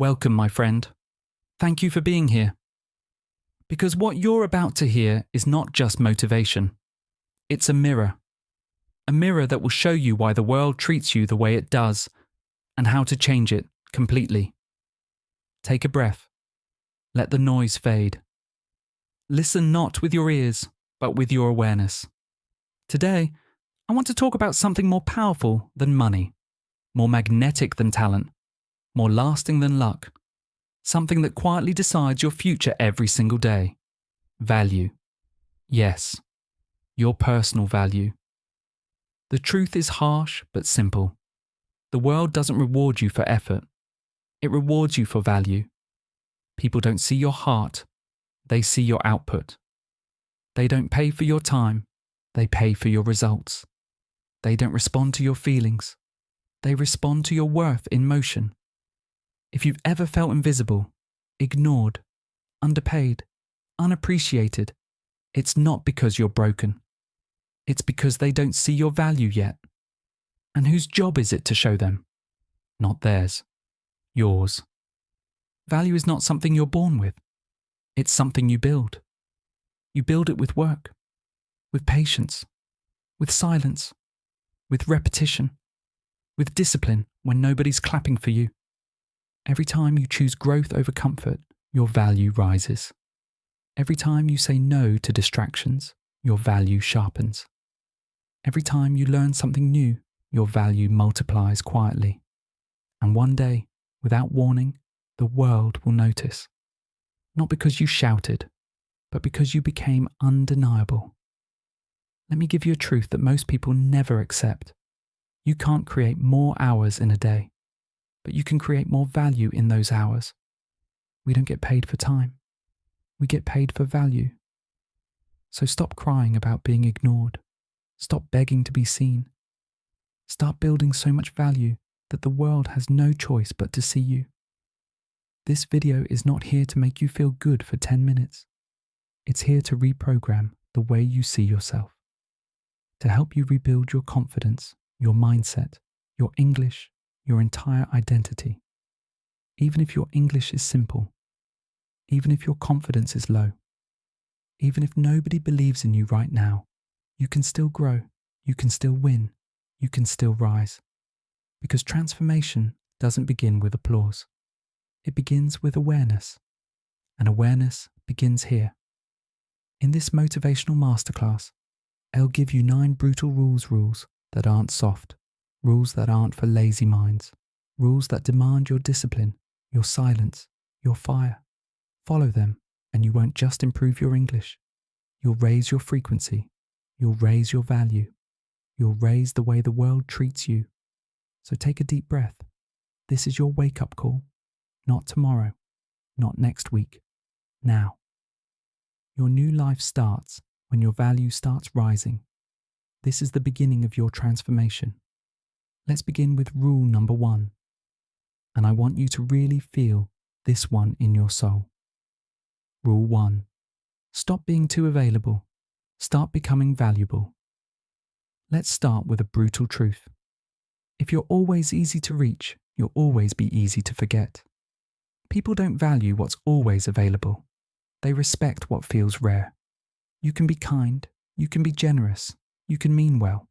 Welcome, my friend. Thank you for being here. Because what you're about to hear is not just motivation. It's a mirror that will show you why the world treats you the way it does and how to change it completely. Take a breath. Let the noise fade. Listen not with your ears, but with your awareness. Today, I want to talk about something more powerful than money, more magnetic than talent, more lasting than luck, something that quietly decides your future every single day. Value. Yes, your personal value. The truth is harsh but simple. The world doesn't reward you for effort. It rewards you for value. People don't see your heart. They see your output. They don't pay for your time. They pay for your results. They don't respond to your feelings. They respond to your worth in motion. If you've ever felt invisible, ignored, underpaid, unappreciated, it's not because you're broken. It's because they don't see your value yet. And whose job is it to show them? Not theirs. Yours. Value is not something you're born with. It's something you build. You build it with work, with patience, with silence, with repetition, with discipline when nobody's clapping for you. Every time you choose growth over comfort, your value rises. Every time you say no to distractions, your value sharpens. Every time you learn something new, your value multiplies quietly. And one day, without warning, the world will notice. Not because you shouted, but because you became undeniable. Let me give you a truth that most people never accept. You can't create more hours in a day, but you can create more value in those hours. We don't get paid for time. We get paid for value. So stop crying about being ignored. Stop begging to be seen. Start building so much value that the world has no choice but to see you. This video is not here to make you feel good for 10 minutes. It's here to reprogram the way you see yourself, to help you rebuild your confidence, your mindset, your English, your entire identity. Even if your English is simple, even if your confidence is low, even if nobody believes in you right now, you can still grow, you can still win, you can still rise. Because transformation doesn't begin with applause. It begins with awareness, and awareness begins here. In this motivational masterclass, I'll give you 9 brutal rules that aren't soft, rules that aren't for lazy minds, rules that demand your discipline, your silence, your fire. Follow them, and you won't just improve your English. You'll raise your frequency. You'll raise your value. You'll raise the way the world treats you. So take a deep breath. This is your wake-up call. Not tomorrow, not next week, now. Your new life starts when your value starts rising. This is the beginning of your transformation. Let's begin with rule number 1. And I want you to really feel this one in your soul. Rule 1. Stop being too available. Start becoming valuable. Let's start with a brutal truth. If you're always easy to reach, you'll always be easy to forget. People don't value what's always available. They respect what feels rare. You can be kind, you can be generous, you can mean well.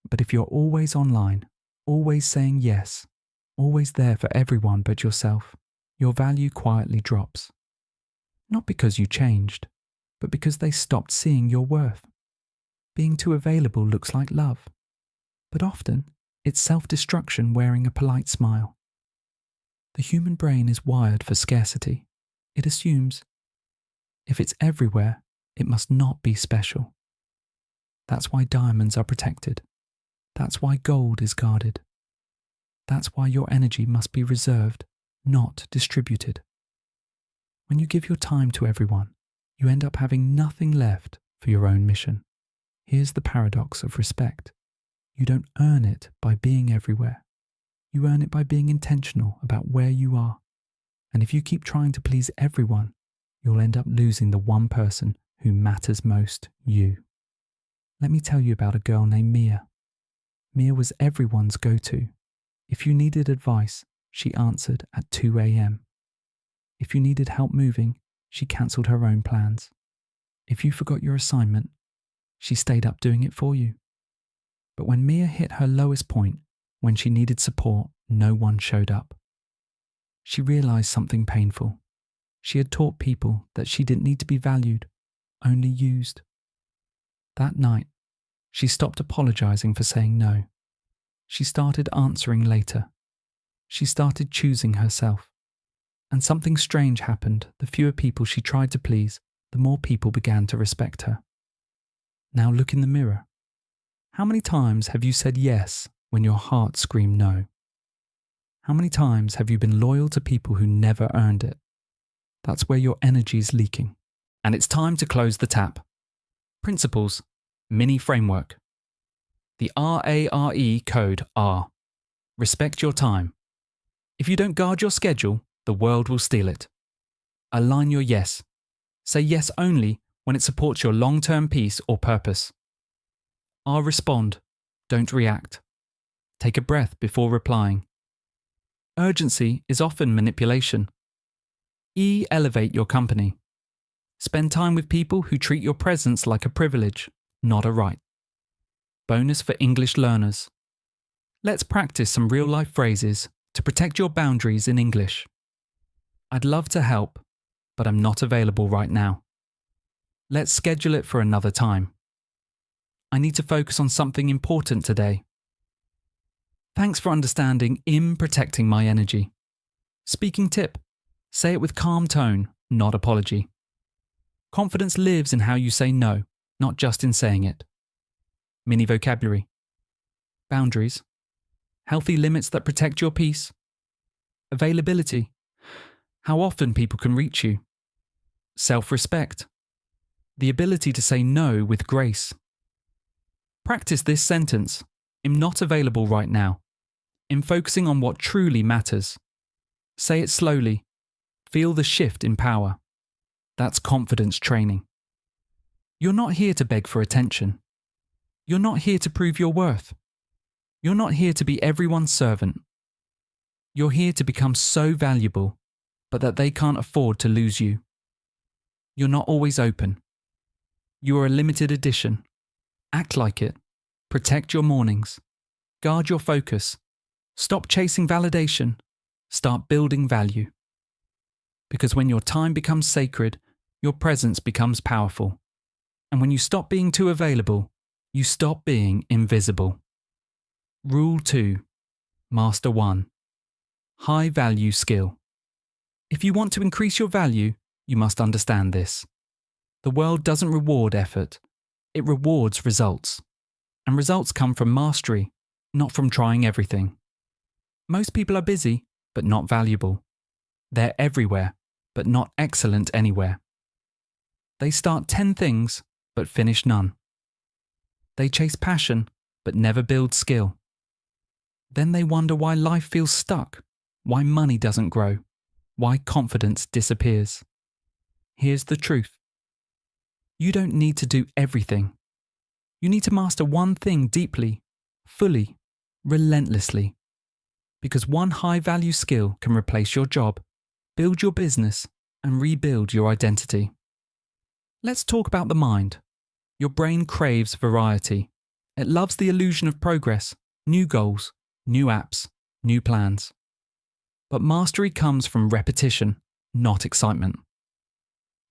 But if you're always online, always saying yes, always there for everyone but yourself, your value quietly drops. Not because you changed, but because they stopped seeing your worth. Being too available looks like love, but often it's self-destruction wearing a polite smile. The human brain is wired for scarcity. It assumes, if it's everywhere, it must not be special. That's why diamonds are protected. That's why gold is guarded. That's why your energy must be reserved, not distributed. When you give your time to everyone, you end up having nothing left for your own mission. Here's the paradox of respect. You don't earn it by being everywhere. You earn it by being intentional about where you are. And if you keep trying to please everyone, you'll end up losing the one person who matters most, you. Let me tell you about a girl named Mia. Mia was everyone's go-to. If you needed advice, she answered at 2 a.m. If you needed help moving, she cancelled her own plans. If you forgot your assignment, she stayed up doing it for you. But when Mia hit her lowest point, when she needed support, no one showed up. She realised something painful. She had taught people that she didn't need to be valued, only used. That night, she stopped apologising for saying no. She started answering later. She started choosing herself. And something strange happened. The fewer people she tried to please, the more people began to respect her. Now look in the mirror. How many times have you said yes when your heart screamed no? How many times have you been loyal to people who never earned it? That's where your energy is leaking. And it's time to close the tap. Principles, mini framework. The RARE code R. Respect your time. If you don't guard your schedule, the world will steal it. Align your yes. Say yes only when it supports your long-term peace or purpose. R. Respond. Don't react. Take a breath before replying. Urgency is often manipulation. E. Elevate your company. Spend time with people who treat your presence like a privilege, not a right. Bonus for English learners. Let's practice some real-life phrases to protect your boundaries in English. I'd love to help, but I'm not available right now. Let's schedule it for another time. I need to focus on something important today. Thanks for understanding in protecting my energy. Speaking tip. Say it with calm tone, not apology. Confidence lives in how you say no, not just in saying it. Mini vocabulary. Boundaries. Healthy limits that protect your peace. Availability. How often people can reach you. Self-respect. The ability to say no with grace. Practice this sentence. I'm not available right now. In focusing on what truly matters. Say it slowly. Feel the shift in power. That's confidence training. You're not here to beg for attention. You're not here to prove your worth. You're not here to be everyone's servant. You're here to become so valuable, but that they can't afford to lose you. You're not always open. You are a limited edition. Act like it. Protect your mornings. Guard your focus. Stop chasing validation. Start building value. Because when your time becomes sacred, your presence becomes powerful. And when you stop being too available, you stop being invisible. Rule 2. Master 1. High value skill. If you want to increase your value, you must understand this. The world doesn't reward effort. It rewards results. And results come from mastery, not from trying everything. Most people are busy, but not valuable. They're everywhere, but not excellent anywhere. They start 10 things, but finish none. They chase passion, but never build skill. Then they wonder why life feels stuck, why money doesn't grow, why confidence disappears. Here's the truth. You don't need to do everything. You need to master one thing deeply, fully, relentlessly. Because one high-value skill can replace your job, build your business, and rebuild your identity. Let's talk about the mind. Your brain craves variety. It loves the illusion of progress, new goals, new apps, new plans. But mastery comes from repetition, not excitement.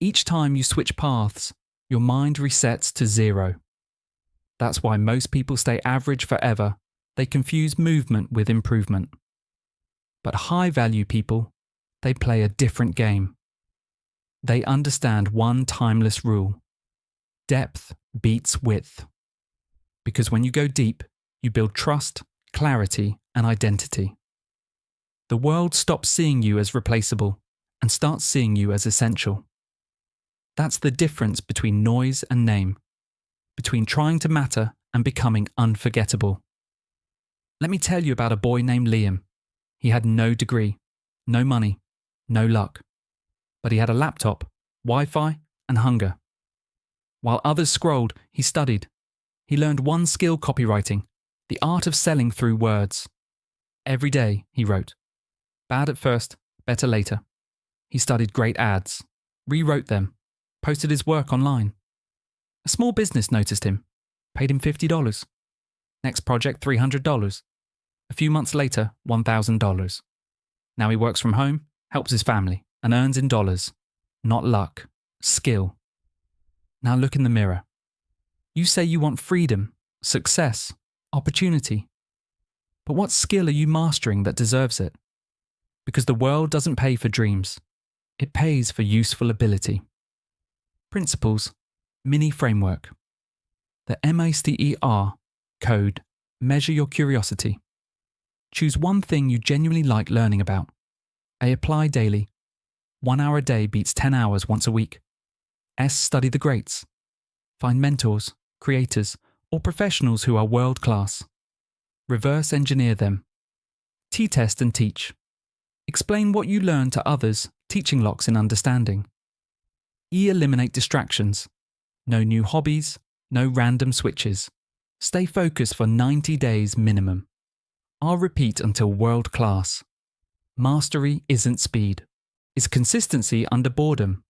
Each time you switch paths, your mind resets to 0. That's why most people stay average forever. They confuse movement with improvement. But high-value people, they play a different game. They understand one timeless rule. Depth beats width. Because when you go deep, you build trust, clarity, and identity. The world stops seeing you as replaceable and starts seeing you as essential. That's the difference between noise and name, between trying to matter and becoming unforgettable. Let me tell you about a boy named Liam. He had no degree, no money, no luck. But he had a laptop, Wi-Fi, and hunger. While others scrolled, he studied. He learned one skill: copywriting, the art of selling through words. Every day, he wrote. Bad at first, better later. He studied great ads, rewrote them, posted his work online. A small business noticed him, paid him $50. Next project, $300. A few months later, $1,000. Now he works from home, helps his family, and earns in dollars. Not luck, skill. Now look in the mirror. You say you want freedom, success, opportunity. But what skill are you mastering that deserves it? Because the world doesn't pay for dreams. It pays for useful ability. Principles, mini framework. The MASTER code, measure your curiosity. Choose one thing you genuinely like learning about. A, apply daily. 1 hour a day beats 10 hours once a week. S, study the greats. Find mentors, creators, or professionals who are world class. Reverse engineer them. T, test and teach. Explain what you learn to others, teaching locks in understanding. E, eliminate distractions. No new hobbies, no random switches. Stay focused for 90 days minimum. R, repeat until world class. Mastery isn't speed. It's consistency under boredom.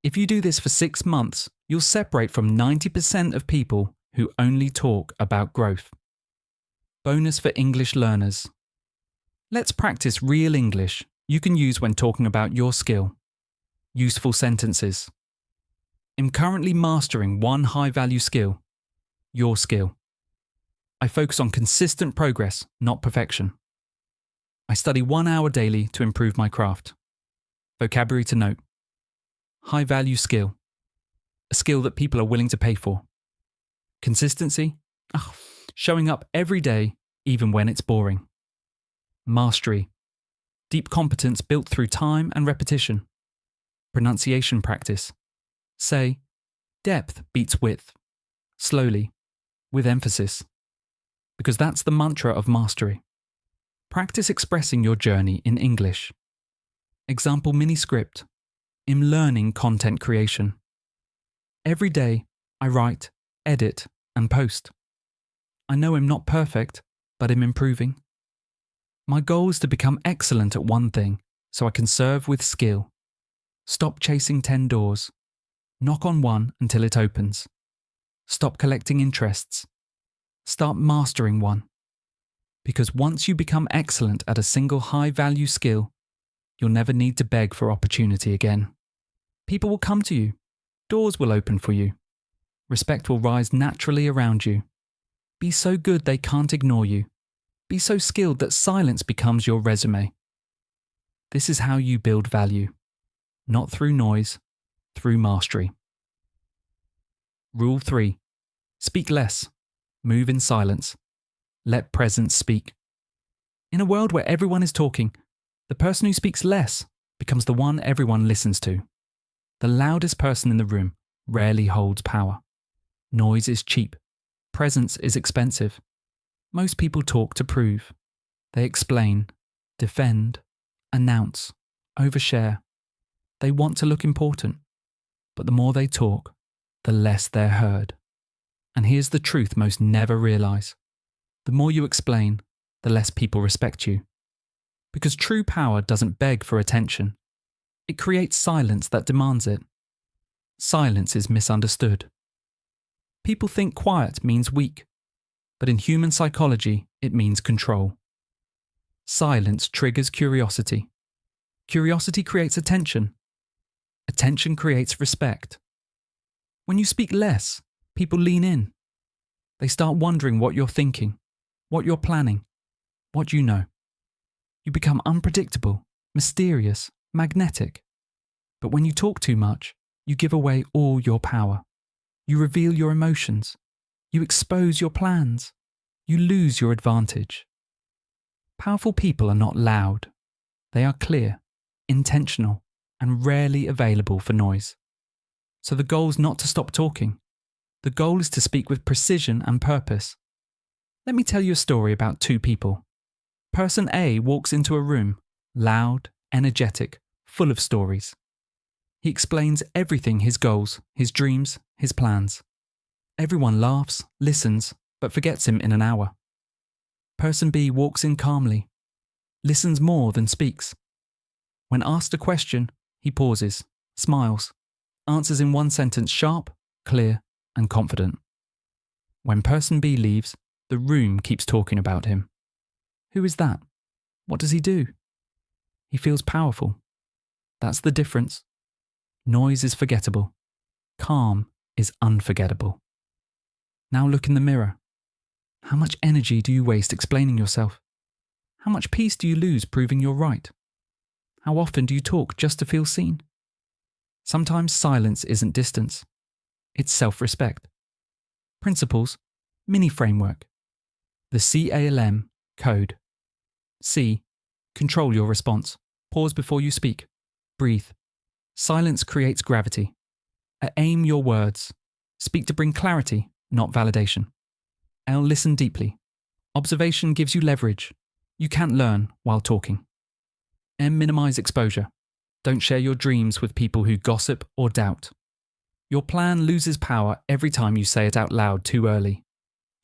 If you do this for 6 months, you'll separate from 90% of people who only talk about growth. Bonus for English learners. Let's practice real English you can use when talking about your skill. Useful sentences. I'm currently mastering one high-value skill. Your skill. I focus on consistent progress, not perfection. I study 1 hour daily to improve my craft. Vocabulary to note. High-value skill. A skill that people are willing to pay for. Consistency. Showing up every day, even when it's boring. Mastery. Deep competence built through time and repetition. Pronunciation practice. Say, depth beats width. Slowly, with emphasis. Because that's the mantra of mastery. Practice expressing your journey in English. Example mini script. I'm learning content creation. Every day, I write, edit, and post. I know I'm not perfect, but I'm improving. My goal is to become excellent at one thing, so I can serve with skill. Stop chasing 10 doors. Knock on one until it opens. Stop collecting interests. Start mastering one. Because once you become excellent at a single high-value skill, you'll never need to beg for opportunity again. People will come to you. Doors will open for you. Respect will rise naturally around you. Be so good they can't ignore you. Be so skilled that silence becomes your resume. This is how you build value. Not through noise, through mastery. Rule 3. Speak less. Move in silence. Let presence speak. In a world where everyone is talking, the person who speaks less becomes the one everyone listens to. The loudest person in the room rarely holds power. Noise is cheap. Presence is expensive. Most people talk to prove. They explain, defend, announce, overshare. They want to look important. But the more they talk, the less they're heard. And here's the truth most never realize. The more you explain, the less people respect you. Because true power doesn't beg for attention. It creates silence that demands it. Silence is misunderstood. People think quiet means weak, but in human psychology, it means control. Silence triggers curiosity. Curiosity creates attention. Attention creates respect. When you speak less, people lean in. They start wondering what you're thinking, what you're planning, what you know. You become unpredictable, mysterious, magnetic. But when you talk too much, you give away all your power. You reveal your emotions. You expose your plans. You lose your advantage. Powerful people are not loud. They are clear, intentional, and rarely available for noise. So the goal is not to stop talking. The goal is to speak with precision and purpose. Let me tell you a story about 2 people. Person A walks into a room, loud, energetic, full of stories. He explains everything: his goals, his dreams, his plans. Everyone laughs, listens, but forgets him in an hour. Person B walks in calmly. listens more than speaks. When asked a question, he pauses, smiles, answers in one sentence sharp, clear, and confident. When person B leaves, the room keeps talking about him. Who is that? What does he do? He feels powerful. That's the difference. Noise is forgettable. Calm is unforgettable. Now look in the mirror. How much energy do you waste explaining yourself? How much peace do you lose proving you're right? How often do you talk just to feel seen? Sometimes silence isn't distance. It's self-respect. Principles, mini framework. The CALM code. C. Control your response. Pause before you speak. Breathe. Silence creates gravity. Aim your words. Speak to bring clarity, not validation. L. Listen deeply. Observation gives you leverage. You can't learn while talking. M. Minimize exposure. Don't share your dreams with people who gossip or doubt. Your plan loses power every time you say it out loud too early.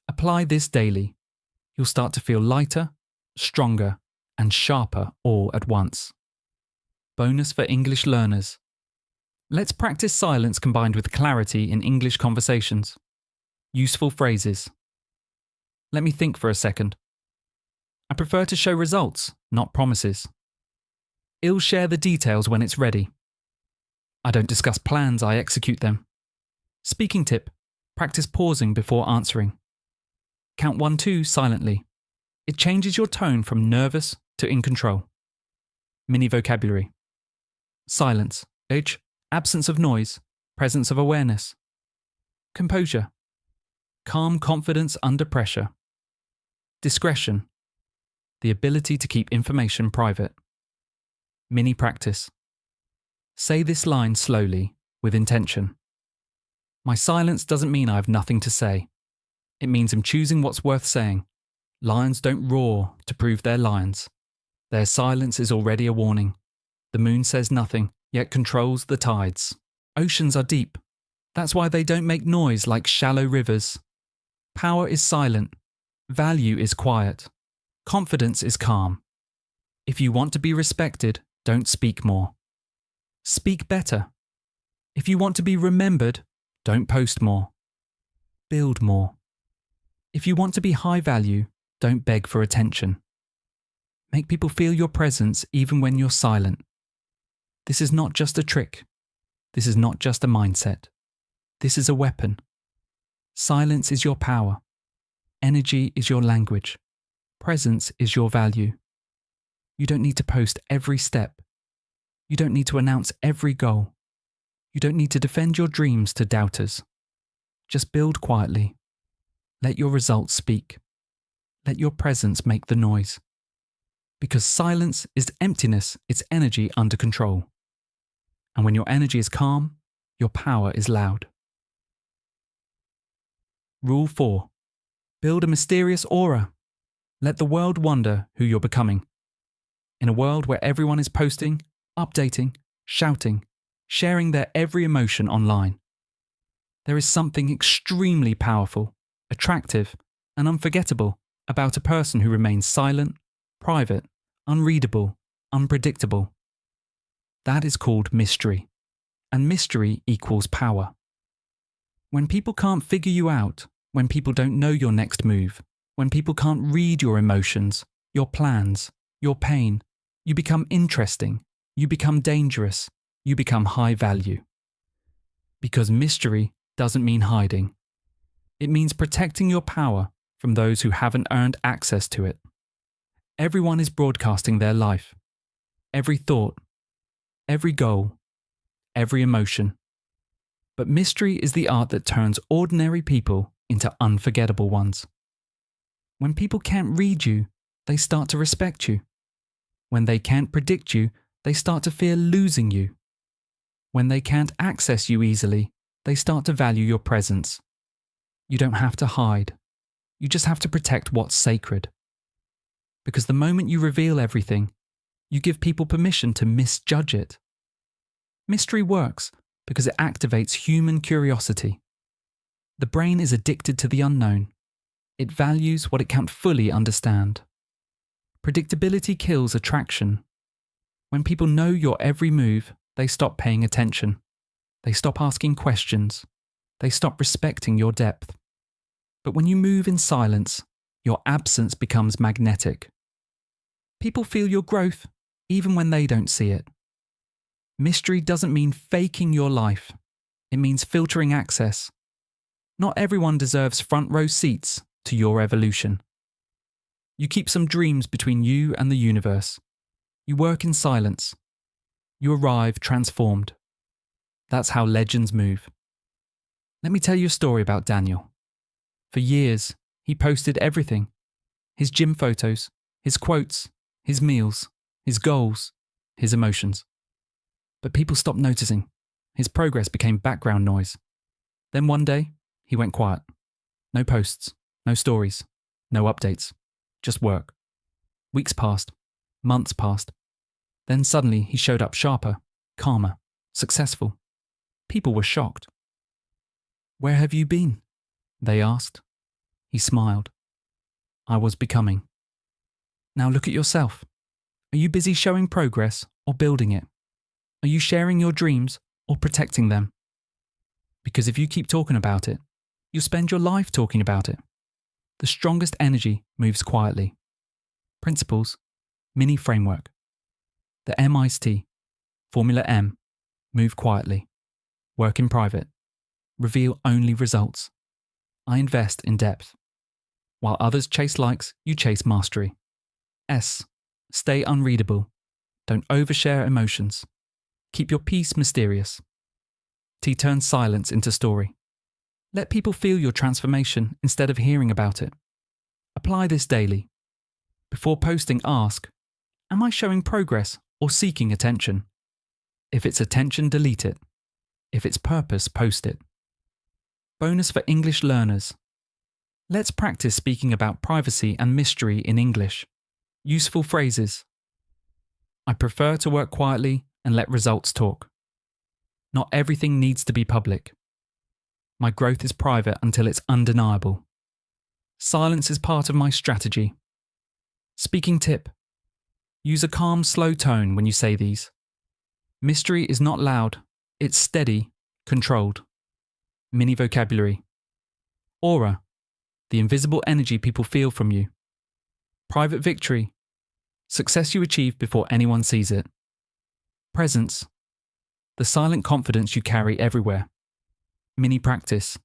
Apply this daily. You'll start to feel lighter, stronger, and sharper all at once. Bonus for English learners. Let's practice silence combined with clarity in English conversations. Useful phrases. Let me think for a second. I prefer to show results, not promises. I'll share the details when it's ready. I don't discuss plans, I execute them. Speaking tip, practice pausing before answering. Count 1, 2 silently. It changes your tone from nervous to in control. Mini vocabulary. Silence, H, absence of noise, presence of awareness. Composure, calm confidence under pressure. Discretion, the ability to keep information private. Mini practice. Say this line slowly, with intention. My silence doesn't mean I have nothing to say. It means I'm choosing what's worth saying. Lions don't roar to prove they're lions. Their silence is already a warning. The moon says nothing, yet controls the tides. Oceans are deep. That's why they don't make noise like shallow rivers. Power is silent. Value is quiet. Confidence is calm. If you want to be respected, don't speak more. Speak better. If you want to be remembered, don't post more. Build more. If you want to be high value, don't beg for attention. Make people feel your presence even when you're silent. This is not just a trick. This is not just a mindset. This is a weapon. Silence is your power. Energy is your language. Presence is your value. You don't need to post every step. You don't need to announce every goal. You don't need to defend your dreams to doubters. Just build quietly. Let your results speak. Let your presence make the noise. Because silence is emptiness, it's energy under control. And when your energy is calm, your power is loud. Rule 4. Build a mysterious aura. Let the world wonder who you're becoming. In a world where everyone is posting, updating, shouting, sharing their every emotion online, there is something extremely powerful, attractive, and unforgettable about a person who remains silent, private, unreadable, unpredictable. That is called mystery, and mystery equals power. When people can't figure you out, when people don't know your next move, when people can't read your emotions, your plans, your pain, you become interesting, you become dangerous, you become high value. Because mystery doesn't mean hiding. It means protecting your power from those who haven't earned access to it. Everyone is broadcasting their life, every thought, every goal, every emotion. But mystery is the art that turns ordinary people into unforgettable ones. When people can't read you, they start to respect you. When they can't predict you, they start to fear losing you. When they can't access you easily, they start to value your presence. You don't have to hide. You just have to protect what's sacred. Because the moment you reveal everything, you give people permission to misjudge it. Mystery works because it activates human curiosity. The brain is addicted to the unknown. It values what it can't fully understand. Predictability kills attraction. When people know your every move, they stop paying attention. They stop asking questions. They stop respecting your depth. But when you move in silence, your absence becomes magnetic. People feel your growth, even when they don't see it. Mystery doesn't mean faking your life. It means filtering access. Not everyone deserves front row seats to your evolution. You keep some dreams between you and the universe. You work in silence. You arrive transformed. That's how legends move. Let me tell you a story about Daniel. For years, he posted everything. His gym photos, his quotes, his meals, his goals, his emotions. But people stopped noticing. His progress became background noise. Then one day, he went quiet. No posts, no stories, no updates, just work. Weeks passed, months passed. Then suddenly he showed up sharper, calmer, successful. People were shocked. "Where have you been?" they asked. He smiled. "I was becoming." Now look at yourself. Are you busy showing progress or building it? Are you sharing your dreams or protecting them? Because if you keep talking about it, you'll spend your life talking about it. The strongest energy moves quietly. Principles, mini framework. The M iced tea, Formula M, move quietly. Work in private. Reveal only results. I invest in depth. While others chase likes, you chase mastery. S, stay unreadable. Don't overshare emotions. Keep your peace mysterious. T turns silence into story. Let people feel your transformation instead of hearing about it. Apply this daily. Before posting, ask, am I showing progress or seeking attention? If it's attention, delete it. If it's purpose, post it. Bonus for English learners. Let's practice speaking about privacy and mystery in English. Useful phrases. I prefer to work quietly and let results talk. Not everything needs to be public. My growth is private until it's undeniable. Silence is part of my strategy. Speaking tip. Use a calm, slow tone when you say these. Mystery is not loud, it's steady, controlled. Mini vocabulary. Aura. The invisible energy people feel from you. Private victory. Success you achieve before anyone sees it. Presence. The silent confidence you carry everywhere. Mini practice.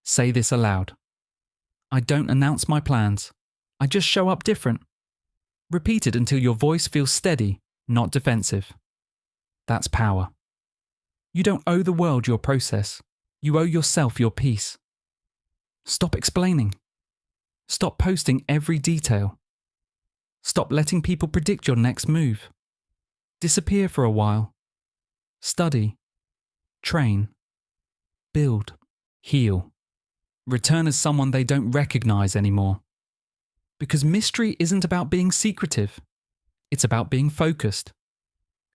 Say this aloud. I don't announce my plans. I just show up different. Repeat it until your voice feels steady, not defensive. That's power. You don't owe the world your process. You owe yourself your peace. Stop explaining. Stop posting every detail. Stop letting people predict your next move. Disappear for a while. Study. Train. Build. Heal. Return as someone they don't recognize anymore. Because mystery isn't about being secretive. It's about being focused.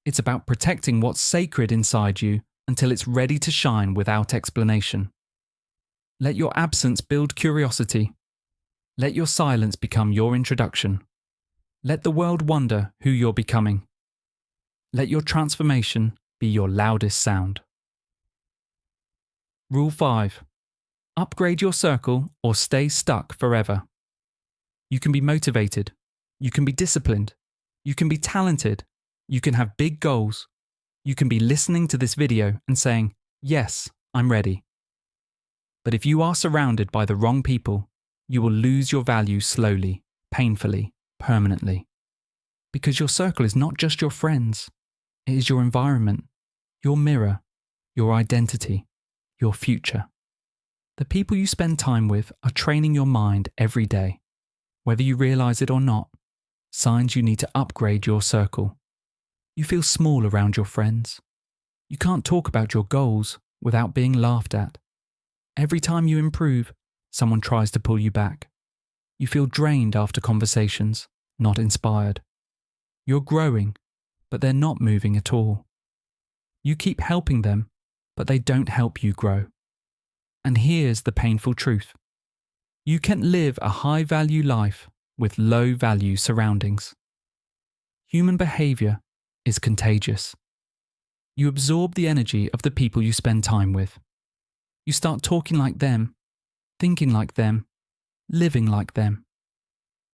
It's about protecting what's sacred inside you until it's ready to shine without explanation. Let your absence build curiosity. Let your silence become your introduction. Let the world wonder who you're becoming. Let your transformation be your loudest sound. Rule 5. Upgrade your circle or stay stuck forever. You can be motivated. You can be disciplined. You can be talented. You can have big goals. You can be listening to this video and saying, yes, I'm ready. But if you are surrounded by the wrong people, you will lose your value slowly, painfully, permanently. Because your circle is not just your friends. It is your environment, your mirror, your identity, your future. The people you spend time with are training your mind every day. Whether you realize it or not, signs you need to upgrade your circle. You feel small around your friends. You can't talk about your goals without being laughed at. Every time you improve, someone tries to pull you back. You feel drained after conversations, not inspired. You're growing, but they're not moving at all. You keep helping them, but they don't help you grow. And here's the painful truth. You can live a high-value life with low-value surroundings. Human behavior is contagious. You absorb the energy of the people you spend time with. You start talking like them, thinking like them, living like them.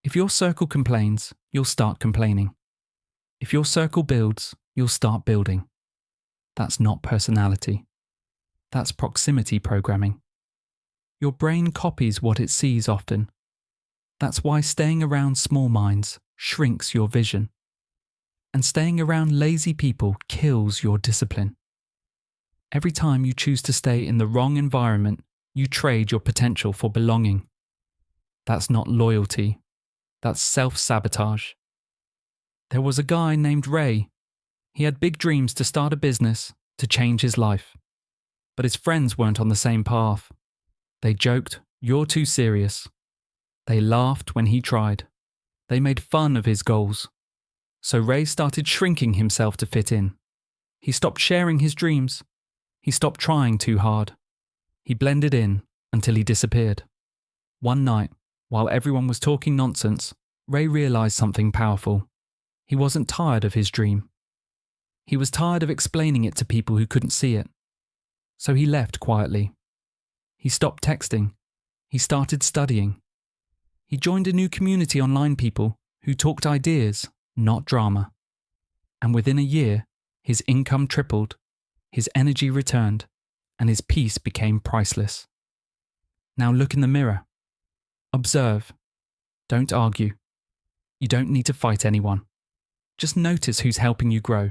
If your circle complains, you'll start complaining. If your circle builds, you'll start building. That's not personality. That's proximity programming. Your brain copies what it sees often. That's why staying around small minds shrinks your vision. And staying around lazy people kills your discipline. Every time you choose to stay in the wrong environment, you trade your potential for belonging. That's not loyalty. That's self-sabotage. There was a guy named Ray. He had big dreams to start a business, to change his life. But his friends weren't on the same path. They joked, "You're too serious." They laughed when he tried. They made fun of his goals. So Ray started shrinking himself to fit in. He stopped sharing his dreams. He stopped trying too hard. He blended in until he disappeared. One night, while everyone was talking nonsense, Ray realized something powerful. He wasn't tired of his dream. He was tired of explaining it to people who couldn't see it. So he left quietly. He stopped texting. He started studying. He joined a new community online people who talked ideas, not drama. And within a year, his income tripled, his energy returned, and his peace became priceless. Now look in the mirror. Observe. Don't argue. You don't need to fight anyone. Just notice who's helping you grow,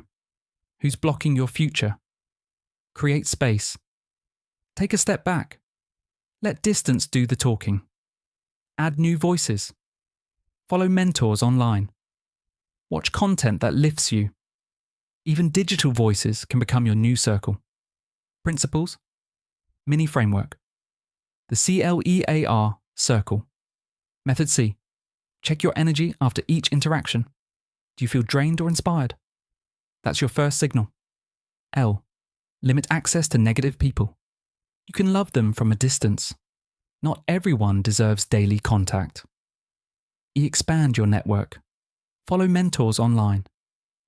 who's blocking your future. Create space. Take a step back. Let distance do the talking. Add new voices. Follow mentors online. Watch content that lifts you. Even digital voices can become your new circle. Principles. Mini framework. The CLEAR circle. Method C. Check your energy after each interaction. Do you feel drained or inspired? That's your first signal. L. Limit access to negative people. You can love them from a distance. Not everyone deserves daily contact. E. Expand your network. Follow mentors online.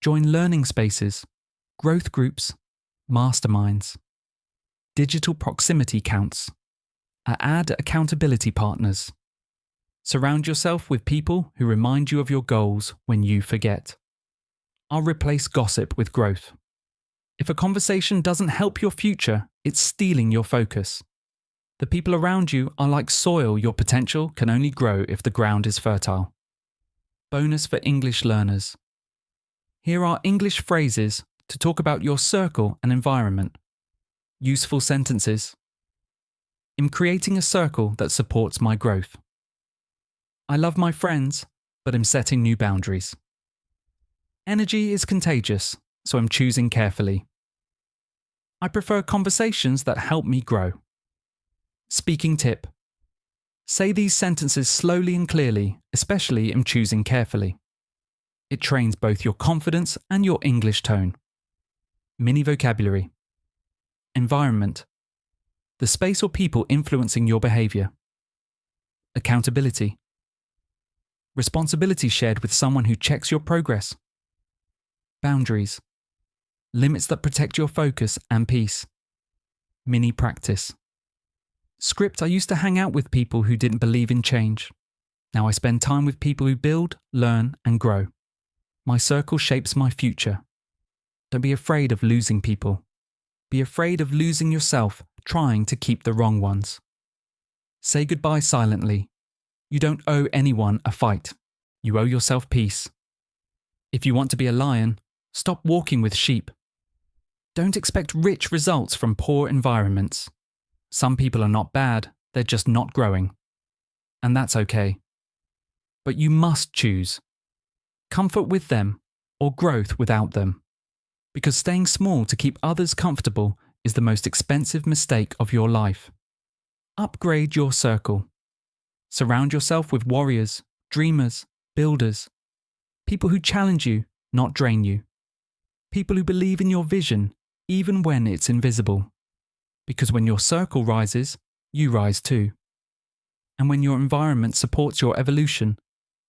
Join learning spaces, growth groups, masterminds. Digital proximity counts. Add accountability partners. Surround yourself with people who remind you of your goals when you forget. I'll replace gossip with growth. If a conversation doesn't help your future, it's stealing your focus. The people around you are like soil. Your potential can only grow if the ground is fertile. Bonus for English learners. Here are English phrases to talk about your circle and environment. Useful sentences. I'm creating a circle that supports my growth. I love my friends, but I'm setting new boundaries. Energy is contagious, so I'm choosing carefully. I prefer conversations that help me grow. Speaking tip. Say these sentences slowly and clearly, especially in choosing carefully. It trains both your confidence and your English tone. Mini vocabulary. Environment. The space or people influencing your behavior. Accountability. Responsibility shared with someone who checks your progress. Boundaries. Limits that protect your focus and peace. Mini practice. Script. I used to hang out with people who didn't believe in change. Now I spend time with people who build, learn, and grow. My circle shapes my future. Don't be afraid of losing people. Be afraid of losing yourself trying to keep the wrong ones. Say goodbye silently. You don't owe anyone a fight. You owe yourself peace. If you want to be a lion, stop walking with sheep. Don't expect rich results from poor environments. Some people are not bad, they're just not growing. And that's okay. But you must choose. Comfort with them or growth without them. Because staying small to keep others comfortable is the most expensive mistake of your life. Upgrade your circle. Surround yourself with warriors, dreamers, builders. People who challenge you, not drain you. People who believe in your vision, even when it's invisible. Because when your circle rises, you rise too. And when your environment supports your evolution,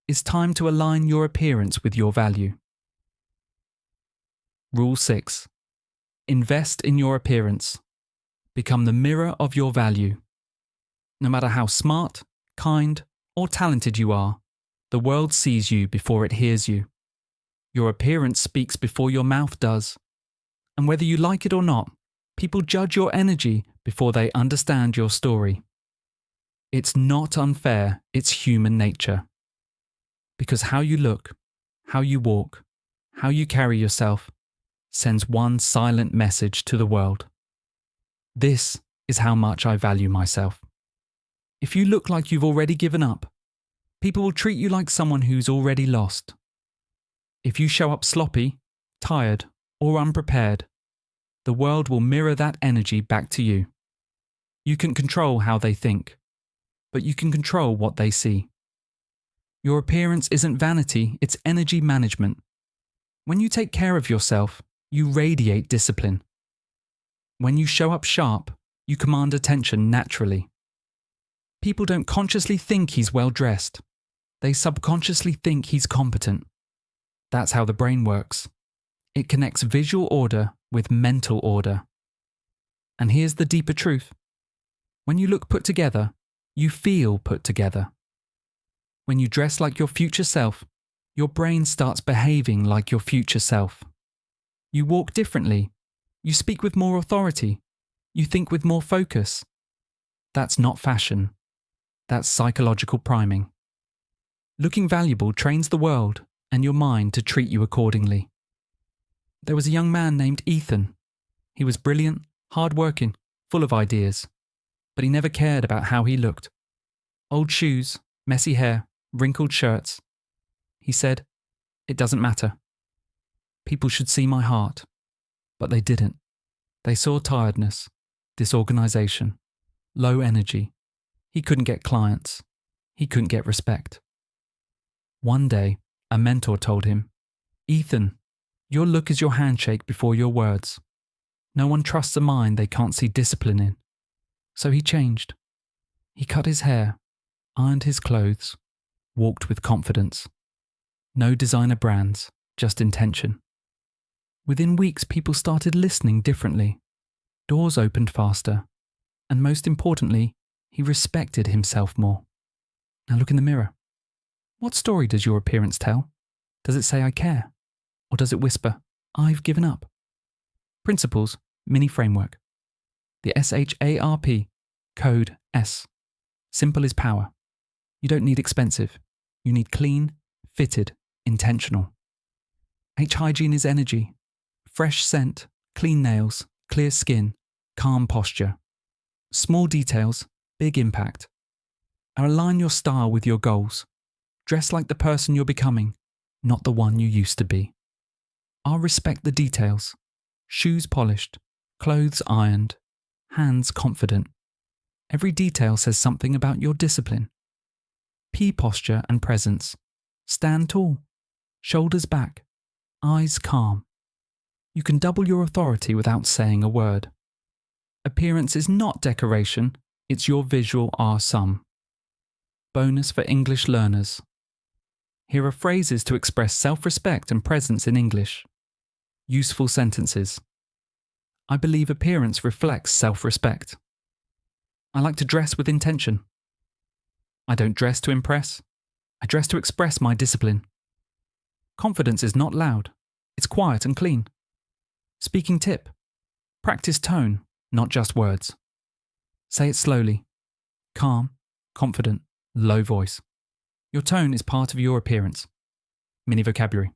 It's time to align your appearance with your value. Rule 6. Invest in your appearance. Become the mirror of your value. No matter how smart, kind, or talented you are, the world sees you before it hears you. Your appearance speaks before your mouth does. And whether you like it or not, people judge your energy before they understand your story. It's not unfair, it's human nature. Because how you look, how you walk, how you carry yourself, sends one silent message to the world. This is how much I value myself. If you look like you've already given up, people will treat you like someone who's already lost. If you show up sloppy, tired, or unprepared, the world will mirror that energy back to you. You can control how they think, but you can control what they see. Your appearance isn't vanity, it's energy management. When you take care of yourself, you radiate discipline. When you show up sharp, you command attention naturally. People don't consciously think he's well dressed. They subconsciously think he's competent. That's how the brain works. It connects visual order with mental order. And here's the deeper truth. When you look put together, you feel put together. When you dress like your future self, your brain starts behaving like your future self. You walk differently. You speak with more authority. You think with more focus. That's not fashion. That's psychological priming. Looking valuable trains the world and your mind to treat you accordingly. There was a young man named Ethan. He was brilliant, hard-working, full of ideas, but he never cared about how he looked. Old shoes, messy hair, wrinkled shirts. He said, "It doesn't matter. People should see my heart." But they didn't. They saw tiredness, disorganization, low energy. He couldn't get clients. He couldn't get respect. One day, a mentor told him, "Ethan, your look is your handshake before your words. No one trusts a mind they can't see discipline in." So he changed. He cut his hair, ironed his clothes, walked with confidence. No designer brands, just intention. Within weeks, people started listening differently. Doors opened faster. And most importantly, he respected himself more. Now look in the mirror. What story does your appearance tell? Does it say "I care"? Or does it whisper, "I've given up"? Principles, mini framework. The SHARP, code S. Simple is power. You don't need expensive. You need clean, fitted, intentional. H hygiene is energy. Fresh scent, clean nails, clear skin, calm posture. Small details, big impact. Align your style with your goals. Dress like the person you're becoming, not the one you used to be. I'll respect the details. Shoes polished, clothes ironed, hands confident. Every detail says something about your discipline. P posture and presence. Stand tall, shoulders back, eyes calm. You can double your authority without saying a word. Appearance is not decoration, it's your visual R-sum. Bonus for English learners. Here are phrases to express self-respect and presence in English. Useful sentences. I believe appearance reflects self-respect. I like to dress with intention. I don't dress to impress. I dress to express my discipline. Confidence is not loud. It's quiet and clean. Speaking tip. Practice tone, not just words. Say it slowly. Calm, confident, low voice. Your tone is part of your appearance. Mini vocabulary.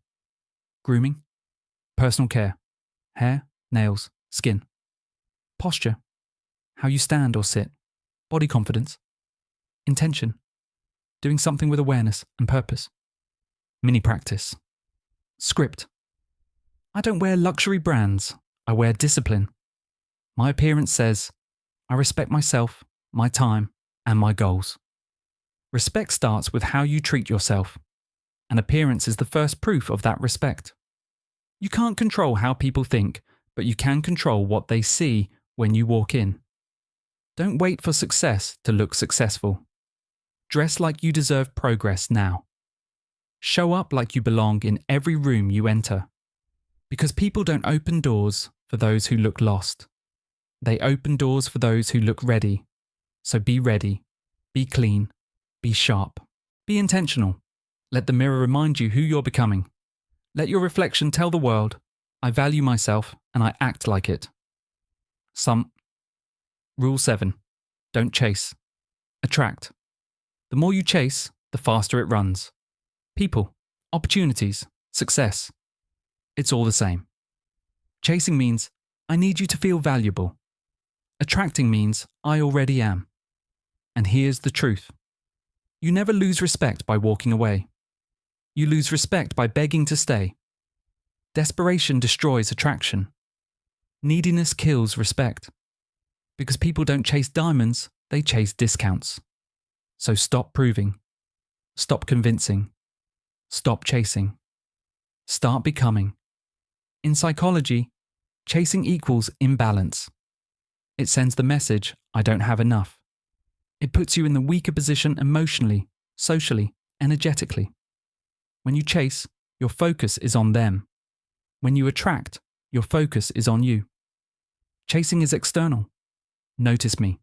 Grooming. Personal care. Hair, nails, skin. Posture. How you stand or sit. Body confidence. Intention. Doing something with awareness and purpose. Mini practice. Script. I don't wear luxury brands. I wear discipline. My appearance says, I respect myself, my time, and my goals. Respect starts with how you treat yourself, and appearance is the first proof of that respect. You can't control how people think, but you can control what they see when you walk in. Don't wait for success to look successful. Dress like you deserve progress now. Show up like you belong in every room you enter. Because people don't open doors for those who look lost. They open doors for those who look ready. So be ready, be clean, be sharp, be intentional. Let the mirror remind you who you're becoming. Let your reflection tell the world, I value myself and I act like it. Rule 7. Don't chase. Attract. The more you chase, the faster it runs. People, opportunities, success. It's all the same. Chasing means, I need you to feel valuable. Attracting means, I already am. And here's the truth. You never lose respect by walking away. You lose respect by begging to stay. Desperation destroys attraction. Neediness kills respect. Because people don't chase diamonds, they chase discounts. So stop proving. Stop convincing. Stop chasing. Start becoming. In psychology, chasing equals imbalance. It sends the message, I don't have enough. It puts you in the weaker position emotionally, socially, energetically. When you chase, your focus is on them. When you attract, your focus is on you. Chasing is external. Notice me.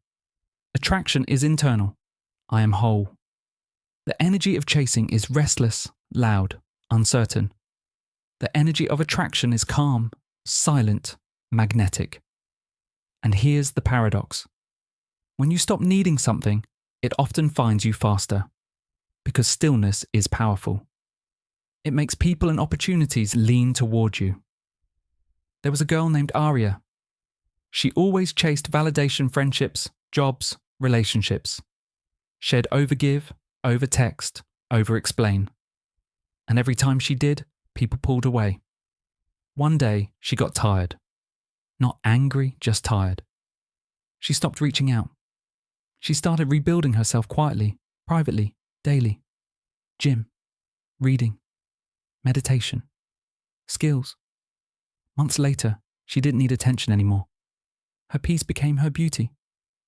Attraction is internal. I am whole. The energy of chasing is restless, loud, uncertain. The energy of attraction is calm, silent, magnetic. And here's the paradox. When you stop needing something, it often finds you faster. Because stillness is powerful. It makes people and opportunities lean toward you. There was a girl named Aria. She always chased validation friendships, jobs, relationships. She'd overgive, overtext, overexplain. And every time she did, people pulled away. One day, she got tired. Not angry, just tired. She stopped reaching out. She started rebuilding herself quietly, privately, daily. Gym, reading, meditation, skills. Months later, she didn't need attention anymore. Her peace became her beauty.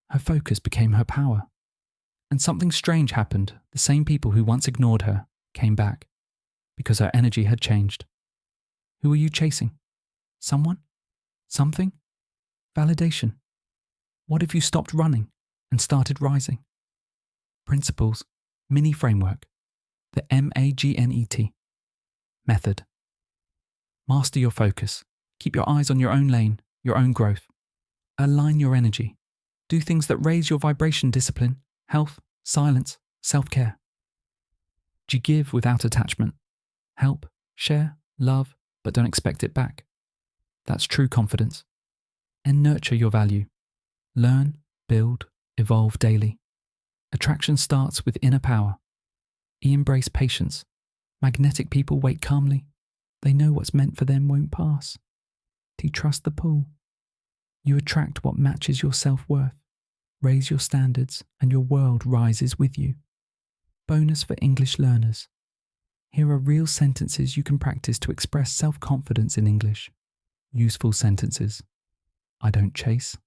Her focus became her power. And something strange happened. The same people who once ignored her came back because her energy had changed. Who are you chasing? Someone? Something? Validation. What if you stopped running and started rising? Principles, mini framework, the MAGNET. Method. Master your focus. Keep your eyes on your own lane, your own growth. Align your energy. Do things that raise your vibration discipline, health, silence, self-care. Do you give without attachment? Help, share, love, but don't expect it back. That's true confidence. And nurture your value. Learn, build, evolve daily. Attraction starts with inner power. Embrace patience. Magnetic people wait calmly. They know what's meant for them won't pass. Do you trust the pull? You attract what matches your self-worth. Raise your standards and your world rises with you. Bonus for English learners. Here are real sentences you can practice to express self-confidence in English. Useful sentences. I don't chase,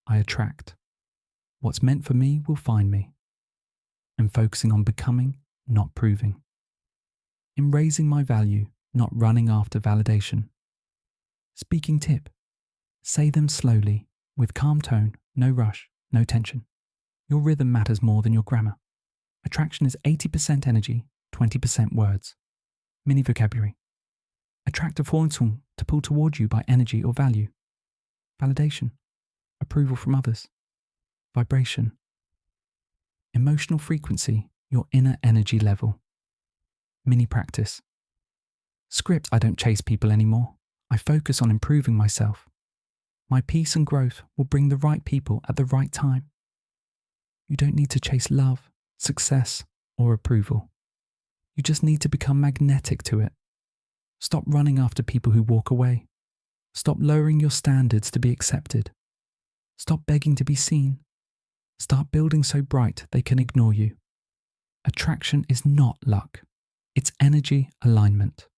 I attract. What's meant for me will find me. I'm focusing on becoming, not proving. In raising my value, not running after validation. Speaking tip. Say them slowly, with calm tone, no rush, no tension. Your rhythm matters more than your grammar. Attraction is 80% energy, 20% words. Mini vocabulary. Attract a Forschung to pull toward you by energy or value. Validation. Approval from others. Vibration. Emotional frequency, your inner energy level. Mini practice. Script, I don't chase people anymore. I focus on improving myself. My peace and growth will bring the right people at the right time. You don't need to chase love, success, or approval. You just need to become magnetic to it. Stop running after people who walk away. Stop lowering your standards to be accepted. Stop begging to be seen. Start building so bright they can ignore you. Attraction is not luck. It's energy alignment.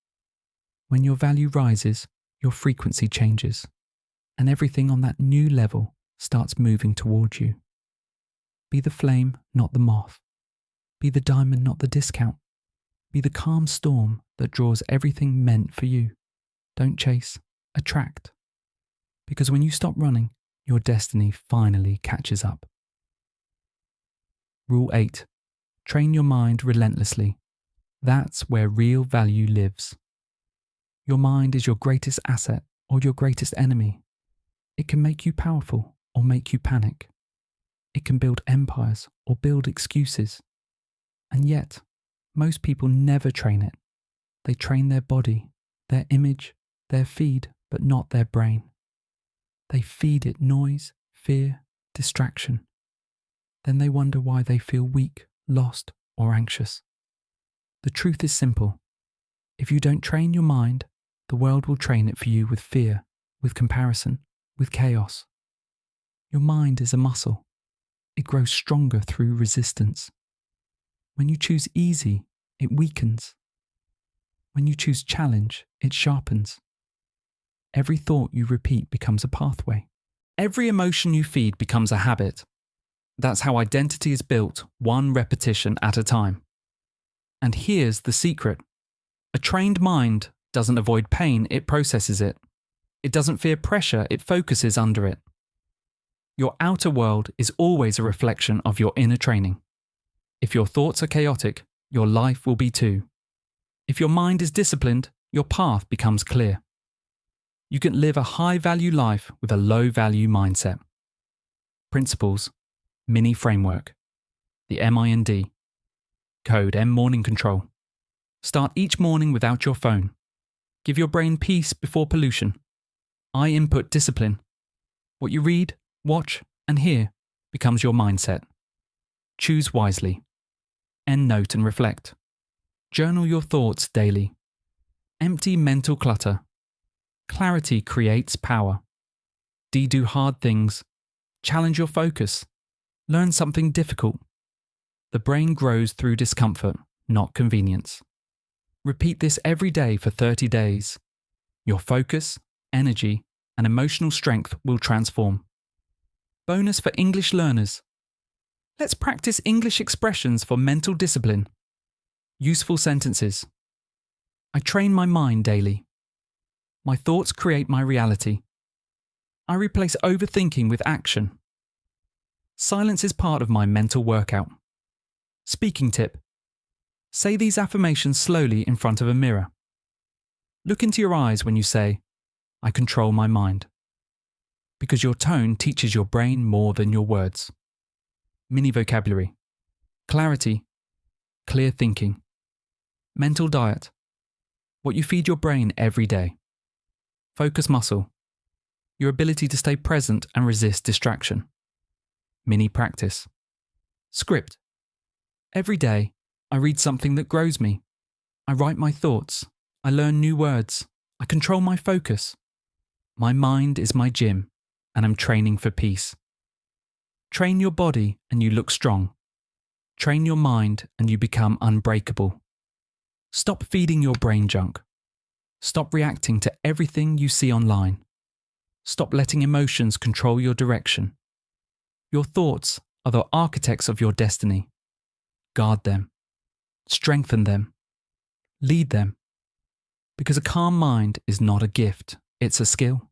When your value rises, your frequency changes. And everything on that new level starts moving towards you. Be the flame, not the moth. Be the diamond, not the discount. Be the calm storm that draws everything meant for you. Don't chase, attract. Because when you stop running, your destiny finally catches up. Rule 8. Train your mind relentlessly. That's where real value lives. Your mind is your greatest asset or your greatest enemy. It can make you powerful or make you panic. It can build empires or build excuses. And yet, most people never train it. They train their body, their image, their feed, but not their brain. They feed it noise, fear, distraction. Then they wonder why they feel weak, lost, or anxious. The truth is simple. If you don't train your mind, the world will train it for you with fear, with comparison, with chaos. Your mind is a muscle. It grows stronger through resistance. When you choose easy, it weakens. When you choose challenge, it sharpens. Every thought you repeat becomes a pathway. Every emotion you feed becomes a habit. That's how identity is built, one repetition at a time. And here's the secret. A trained mind doesn't avoid pain, it processes it. It doesn't fear pressure, it focuses under it. Your outer world is always a reflection of your inner training. If your thoughts are chaotic, your life will be too. If your mind is disciplined, your path becomes clear. You can live a high-value life with a low-value mindset. Principles, mini framework, the MIND, code M morning control. Start each morning without your phone. Give your brain peace before pollution. I input discipline. What you read, watch, and hear becomes your mindset. Choose wisely. End note and reflect. Journal your thoughts daily. Empty mental clutter. Clarity creates power. Do hard things. Challenge your focus. Learn something difficult. The brain grows through discomfort, not convenience. Repeat this every day for 30 days. Your focus, energy, and emotional strength will transform. Bonus for English learners. Let's practice English expressions for mental discipline. Useful sentences. I train my mind daily. My thoughts create my reality. I replace overthinking with action. Silence is part of my mental workout. Speaking tip. Say these affirmations slowly in front of a mirror. Look into your eyes when you say, I control my mind. Because your tone teaches your brain more than your words. Mini vocabulary. Clarity. Clear thinking. Mental diet. What you feed your brain every day. Focus muscle. Your ability to stay present and resist distraction. Mini practice. Script. Every day, I read something that grows me. I write my thoughts. I learn new words. I control my focus. My mind is my gym, and I'm training for peace. Train your body and you look strong. Train your mind and you become unbreakable. Stop feeding your brain junk. Stop reacting to everything you see online. Stop letting emotions control your direction. Your thoughts are the architects of your destiny. Guard them. Strengthen them. Lead them. Because a calm mind is not a gift, it's a skill.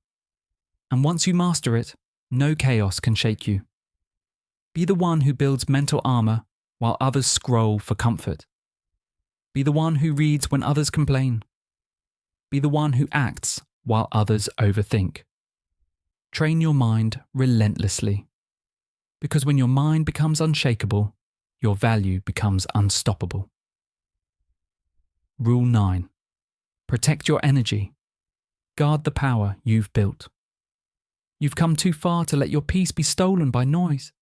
And once you master it, no chaos can shake you. Be the one who builds mental armor while others scroll for comfort. Be the one who reads when others complain. Be the one who acts while others overthink. Train your mind relentlessly. Because when your mind becomes unshakable, your value becomes unstoppable. Rule 9. Protect your energy. Guard the power you've built. You've come too far to let your peace be stolen by noise.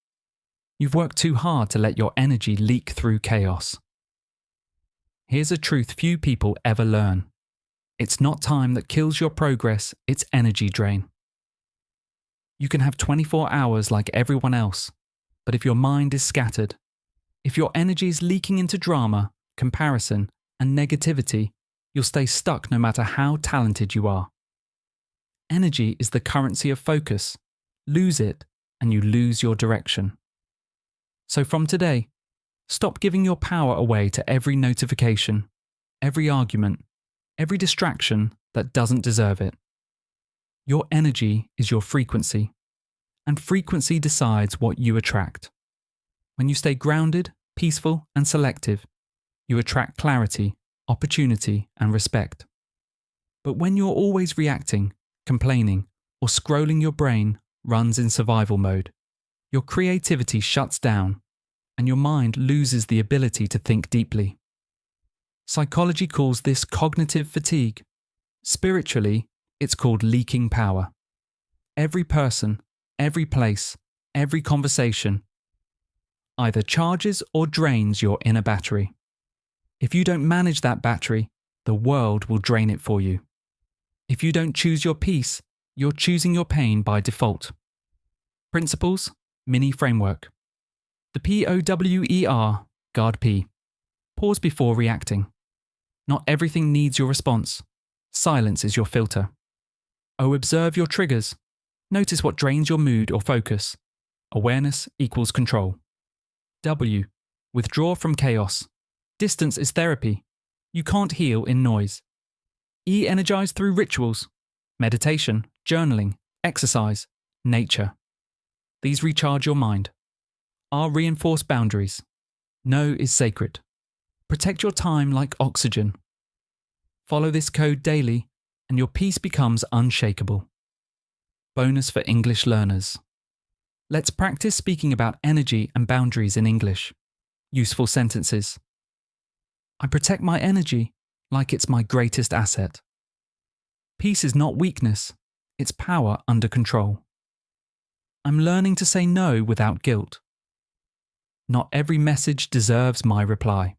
You've worked too hard to let your energy leak through chaos. Here's a truth few people ever learn. It's not time that kills your progress, it's energy drain. You can have 24 hours like everyone else, but if your mind is scattered, if your energy is leaking into drama, comparison, and negativity, you'll stay stuck no matter how talented you are. Energy is the currency of focus. Lose it, and you lose your direction. So from today, stop giving your power away to every notification, every argument, every distraction that doesn't deserve it. Your energy is your frequency, and frequency decides what you attract. When you stay grounded, peaceful, and selective, you attract clarity, opportunity, and respect. But when you're always reacting, complaining, or scrolling, your brain runs in survival mode. Your creativity shuts down, and your mind loses the ability to think deeply. Psychology calls this cognitive fatigue. Spiritually, it's called leaking power. Every person, every place, every conversation either charges or drains your inner battery. If you don't manage that battery, the world will drain it for you. If you don't choose your peace, you're choosing your pain by default. Principles, mini framework. The POWER, guard P. Pause before reacting. Not everything needs your response. Silence is your filter. O, observe your triggers. Notice what drains your mood or focus. Awareness equals control. W, withdraw from chaos. Distance is therapy. You can't heal in noise. E, energize through rituals. Meditation, journaling, exercise, nature. These recharge your mind. R, reinforce boundaries. No is sacred. Protect your time like oxygen. Follow this code daily, and your peace becomes unshakable. Bonus for English learners. Let's practice speaking about energy and boundaries in English. Useful sentences. I protect my energy like it's my greatest asset. Peace is not weakness, it's power under control. I'm learning to say no without guilt. Not every message deserves my reply.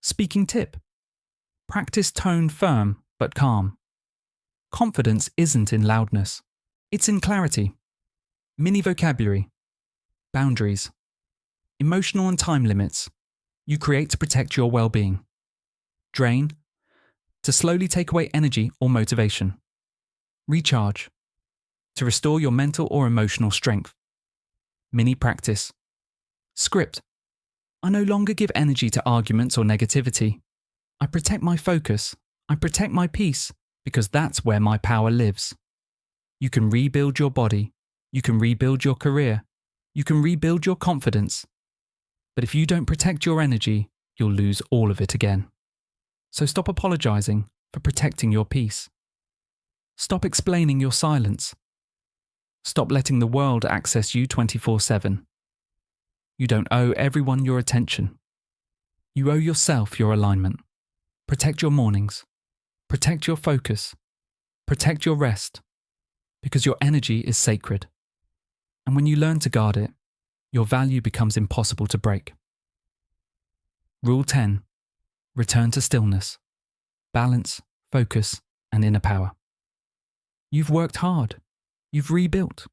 Speaking tip. Practice tone firm but calm. Confidence isn't in loudness, it's in clarity. Mini vocabulary. Boundaries. Emotional and time limits. You create to protect your well-being. Drain. To slowly take away energy or motivation. Recharge. To restore your mental or emotional strength. Mini practice. Script. I no longer give energy to arguments or negativity. I protect my focus. I protect my peace because that's where my power lives. You can rebuild your body. You can rebuild your career. You can rebuild your confidence. But if you don't protect your energy, you'll lose all of it again. So stop apologizing for protecting your peace. Stop explaining your silence. Stop letting the world access you 24/7. You don't owe everyone your attention. You owe yourself your alignment. Protect your mornings. Protect your focus. Protect your rest. Because your energy is sacred. And when you learn to guard it, your value becomes impossible to break. Rule 10. Return to stillness. Balance, focus, and inner power. You've worked hard. You've rebuilt.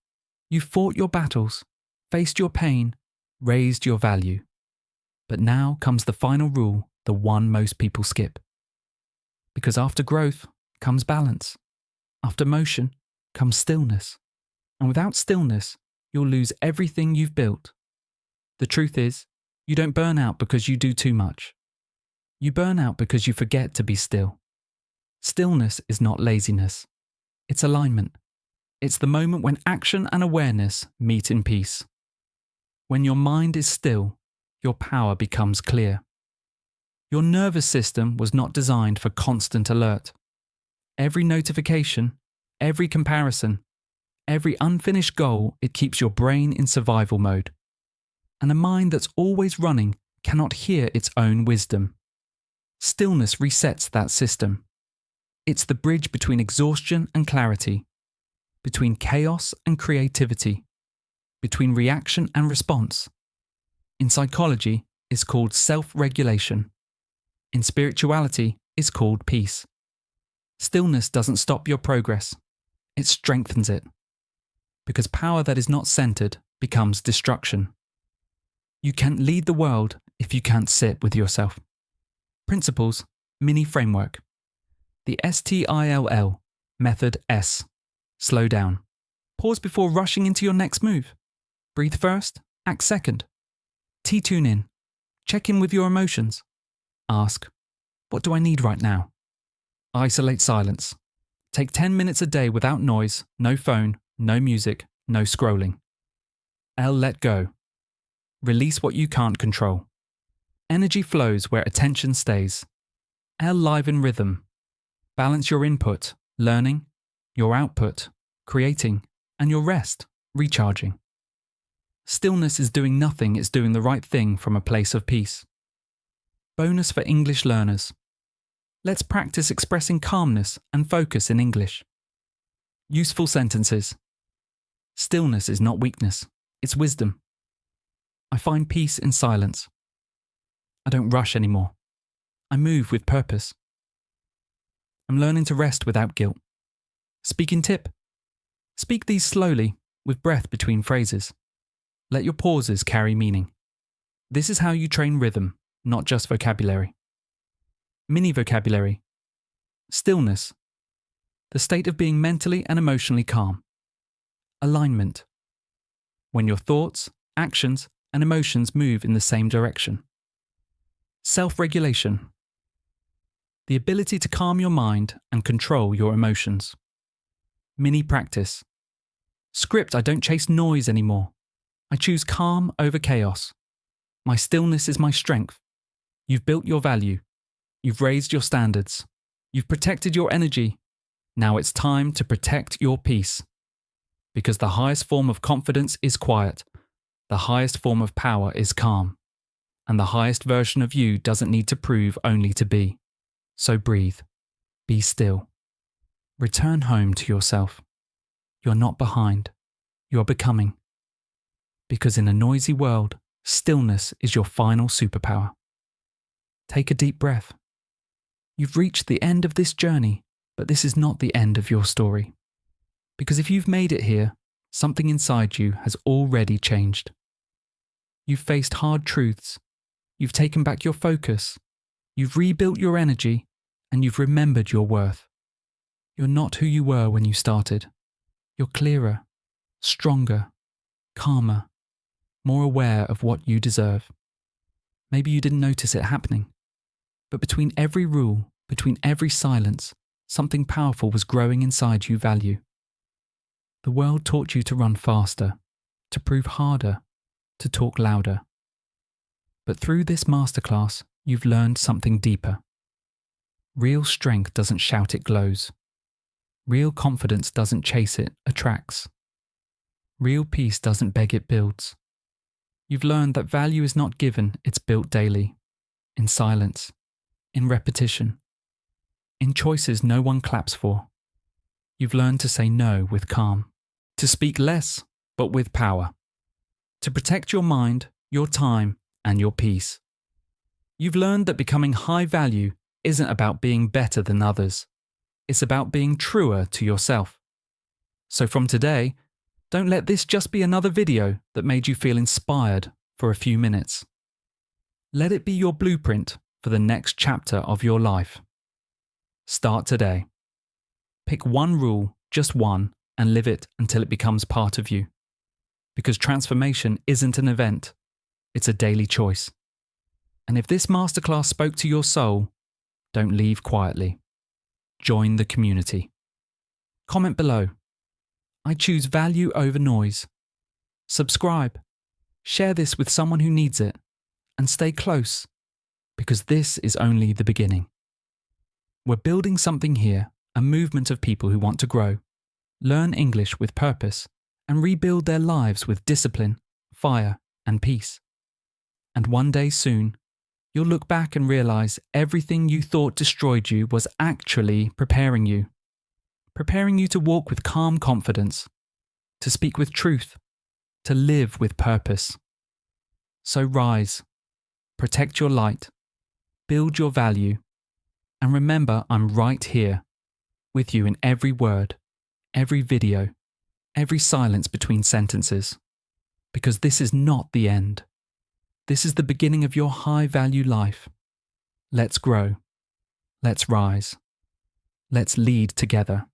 You've fought your battles, faced your pain, raised your value. But now comes the final rule, the one most people skip. Because after growth comes balance. After motion comes stillness. And without stillness, you'll lose everything you've built. The truth is, you don't burn out because you do too much. You burn out because you forget to be still. Stillness is not laziness. It's alignment. It's the moment when action and awareness meet in peace. When your mind is still, your power becomes clear. Your nervous system was not designed for constant alert. Every notification, every comparison, every unfinished goal, it keeps your brain in survival mode. And a mind that's always running cannot hear its own wisdom. Stillness resets that system. It's the bridge between exhaustion and clarity, between chaos and creativity, between reaction and response. In psychology, it's called self-regulation. In spirituality, it's called peace. Stillness doesn't stop your progress. It strengthens it. Because power that is not centered becomes destruction. You can't lead the world if you can't sit with yourself. Principles, mini framework. The STILL, method S. Slow down. Pause before rushing into your next move. Breathe first, act second. T-tune in. Check in with your emotions. Ask, What do I need right now? Isolate silence. Take 10 minutes a day without noise, no phone, no music, no scrolling. L. Let go. Release what you can't control. Energy flows where attention stays. L. Liven rhythm. Balance your input, learning, your output, creating, and your rest, recharging. Stillness is doing nothing, it's doing the right thing from a place of peace. Bonus for English learners. Let's practice expressing calmness and focus in English. Useful sentences. Stillness is not weakness, it's wisdom. I find peace in silence. I don't rush anymore. I move with purpose. I'm learning to rest without guilt. Speaking tip. Speak these slowly, with breath between phrases. Let your pauses carry meaning. This is how you train rhythm, not just vocabulary. Mini vocabulary. Stillness. The state of being mentally and emotionally calm. Alignment. When your thoughts, actions, and emotions move in the same direction. Self-regulation. The ability to calm your mind and control your emotions. Mini practice. Script: I don't chase noise anymore. I choose calm over chaos. My stillness is my strength. You've built your value. You've raised your standards. You've protected your energy. Now it's time to protect your peace. Because the highest form of confidence is quiet. The highest form of power is calm. And the highest version of you doesn't need to prove, only to be. So breathe. Be still. Return home to yourself. You're not behind. You're becoming. Because in a noisy world, stillness is your final superpower. Take a deep breath. You've reached the end of this journey, but this is not the end of your story. Because if you've made it here, something inside you has already changed. You've faced hard truths. You've taken back your focus. You've rebuilt your energy, and you've remembered your worth. You're not who you were when you started. You're clearer, stronger, calmer, more aware of what you deserve. Maybe you didn't notice it happening. But between every rule, between every silence, something powerful was growing inside you value. The world taught you to run faster, to prove harder, to talk louder. But through this masterclass, you've learned something deeper. Real strength doesn't shout, it glows. Real confidence doesn't chase, it attracts. Real peace doesn't beg, it builds. You've learned that value is not given, it's built daily, in silence, in repetition, in choices no one claps for. You've learned to say no with calm, to speak less but with power, to protect your mind, your time, and your peace. You've learned that becoming high value isn't about being better than others. It's about being truer to yourself. So from today, don't let this just be another video that made you feel inspired for a few minutes. Let it be your blueprint for the next chapter of your life. Start today. Pick one rule, just one, and live it until it becomes part of you. Because transformation isn't an event, it's a daily choice. And if this masterclass spoke to your soul, don't leave quietly. Join the community. Comment below. I choose value over noise. Subscribe. Share this with someone who needs it. And stay close, because this is only the beginning. We're building something here, a movement of people who want to grow, learn English with purpose, and rebuild their lives with discipline, fire, and peace. And one day soon, you'll look back and realize everything you thought destroyed you was actually preparing you to walk with calm confidence, to speak with truth, to live with purpose. So rise, protect your light, build your value, and remember I'm right here, with you in every word, every video, every silence between sentences. Because this is not the end. This is the beginning of your high-value life. Let's grow. Let's rise. Let's lead together.